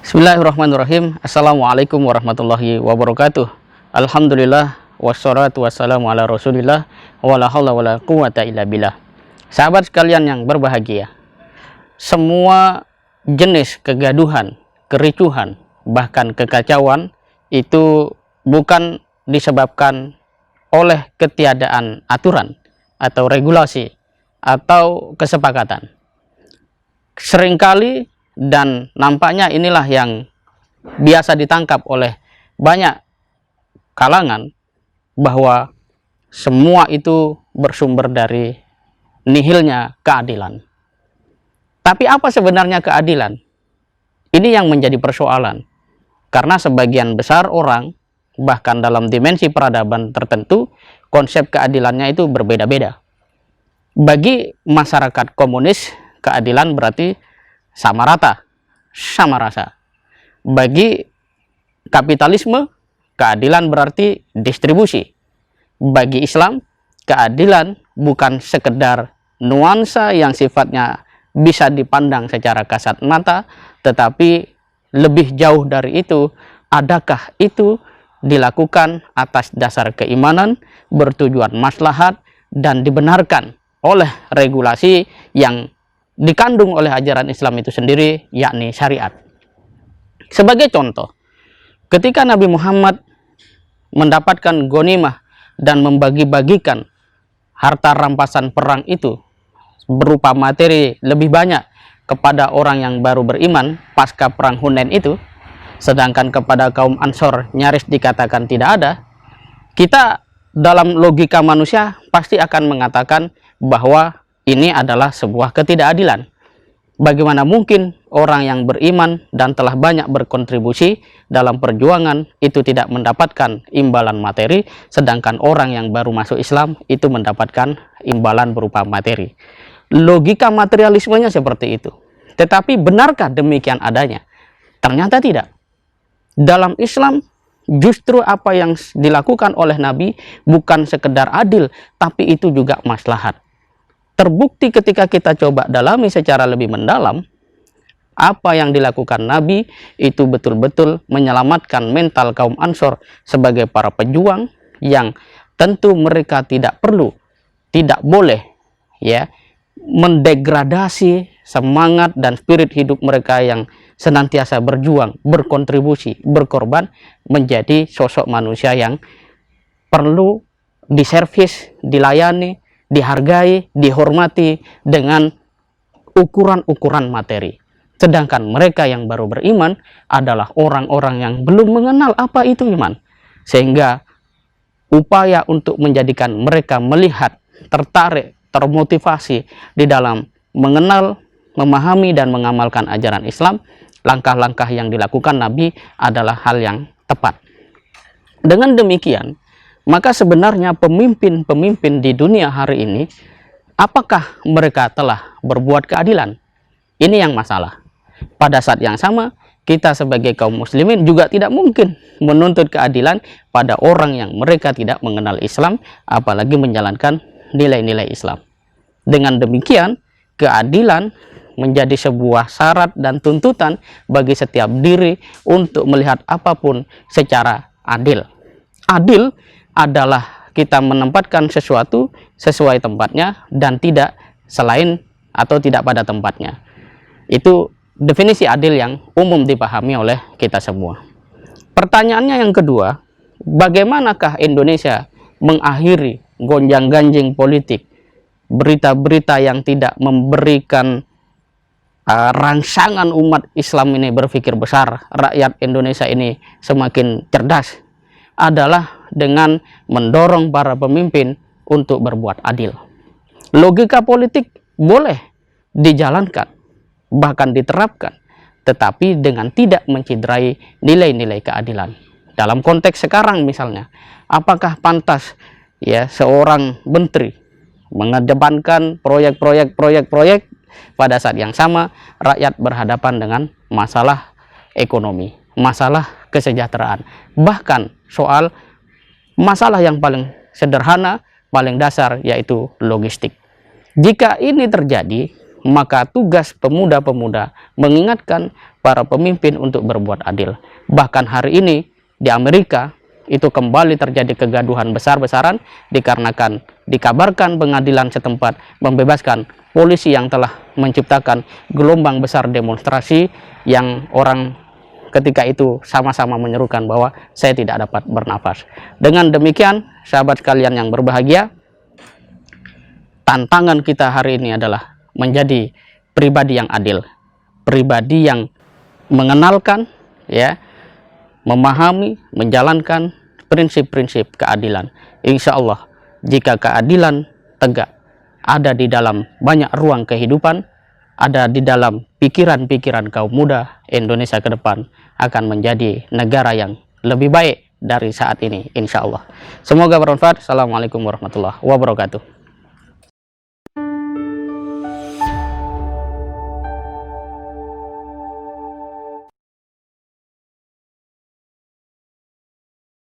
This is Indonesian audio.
Bismillahirrahmanirrahim. Assalamualaikum warahmatullahi wabarakatuh. Alhamdulillah wassalatu wassalamu ala Rasulillah wala haula wala quwata illa billah. Sahabat sekalian yang berbahagia, semua jenis kegaduhan, kericuhan, bahkan kekacauan itu bukan disebabkan oleh ketiadaan aturan atau regulasi atau kesepakatan. Seringkali dan nampaknya inilah yang biasa ditangkap oleh banyak kalangan, bahwa semua itu bersumber dari nihilnya keadilan. Tapi apa sebenarnya keadilan? Ini yang menjadi persoalan, karena sebagian besar orang, bahkan dalam dimensi peradaban tertentu, konsep keadilannya itu berbeda-beda. Bagi masyarakat komunis, keadilan berarti sama rata, sama rasa. Bagi kapitalisme, keadilan berarti distribusi. Bagi Islam, keadilan bukan sekedar nuansa yang sifatnya bisa dipandang secara kasat mata, tetapi lebih jauh dari itu. Adakah itu dilakukan atas dasar keimanan, bertujuan maslahat, dan dibenarkan oleh regulasi yang dikandung oleh ajaran Islam itu sendiri, yakni syariat. Sebagai contoh, ketika Nabi Muhammad mendapatkan ghanimah dan membagi-bagikan harta rampasan perang itu berupa materi lebih banyak kepada orang yang baru beriman pasca perang Hunain itu, sedangkan kepada kaum Ansor nyaris dikatakan tidak ada, kita dalam logika manusia pasti akan mengatakan bahwa ini adalah sebuah ketidakadilan. Bagaimana mungkin orang yang beriman dan telah banyak berkontribusi dalam perjuangan itu tidak mendapatkan imbalan materi, sedangkan orang yang baru masuk Islam itu mendapatkan imbalan berupa materi. Logika materialismenya seperti itu. Tetapi benarkah demikian adanya? Ternyata tidak. Dalam Islam, justru apa yang dilakukan oleh Nabi bukan sekedar adil, tapi itu juga maslahat. Terbukti ketika kita coba dalami secara lebih mendalam, apa yang dilakukan Nabi itu betul-betul menyelamatkan mental kaum Ansor sebagai para pejuang yang tentu mereka tidak perlu, tidak boleh mendegradasi semangat dan spirit hidup mereka yang senantiasa berjuang, berkontribusi, berkorban, menjadi sosok manusia yang perlu diservis, dilayani, dihargai, dihormati dengan ukuran-ukuran materi. Sedangkan mereka yang baru beriman adalah orang-orang yang belum mengenal apa itu iman. Sehingga upaya untuk menjadikan mereka melihat, tertarik, termotivasi di dalam mengenal, memahami, dan mengamalkan ajaran Islam, langkah-langkah yang dilakukan Nabi adalah hal yang tepat. Dengan demikian, maka sebenarnya pemimpin-pemimpin di dunia hari ini, apakah mereka telah berbuat keadilan? Ini yang masalah. Pada saat yang sama, kita sebagai kaum muslimin juga tidak mungkin menuntut keadilan pada orang yang mereka tidak mengenal Islam, apalagi menjalankan nilai-nilai Islam. Dengan demikian, keadilan menjadi sebuah syarat dan tuntutan bagi setiap diri untuk melihat apapun secara adil. Adil adalah kita menempatkan sesuatu sesuai tempatnya dan tidak selain atau tidak pada tempatnya. Itu definisi adil yang umum dipahami oleh kita semua. Pertanyaannya yang kedua, bagaimanakah Indonesia mengakhiri gonjang-ganjing politik, berita-berita yang tidak memberikan rangsangan umat Islam ini berpikir besar, rakyat Indonesia ini semakin cerdas, adalah dengan mendorong para pemimpin untuk berbuat adil. Logika politik boleh dijalankan, bahkan diterapkan, tetapi dengan tidak menciderai nilai-nilai keadilan. Dalam konteks sekarang misalnya, apakah pantas seorang menteri mengedepankan proyek-proyek pada saat yang sama rakyat berhadapan dengan masalah ekonomi, masalah kesejahteraan, bahkan soal masalah yang paling sederhana, paling dasar, yaitu logistik. Jika ini terjadi, maka tugas pemuda-pemuda mengingatkan para pemimpin untuk berbuat adil. Bahkan hari ini di Amerika itu kembali terjadi kegaduhan besar-besaran dikarenakan dikabarkan pengadilan setempat membebaskan polisi yang telah menciptakan gelombang besar demonstrasi yang orang ketika itu sama-sama menyerukan bahwa saya tidak dapat bernafas. Dengan demikian, sahabat sekalian yang berbahagia, tantangan kita hari ini adalah menjadi pribadi yang adil, pribadi yang mengenalkan, ya, memahami, menjalankan prinsip-prinsip keadilan. Insya Allah, jika keadilan tegak ada di dalam banyak ruang kehidupan, ada di dalam pikiran-pikiran kaum muda, Indonesia ke depan akan menjadi negara yang lebih baik dari saat ini, insya Allah. Semoga bermanfaat. Assalamualaikum warahmatullahi wabarakatuh.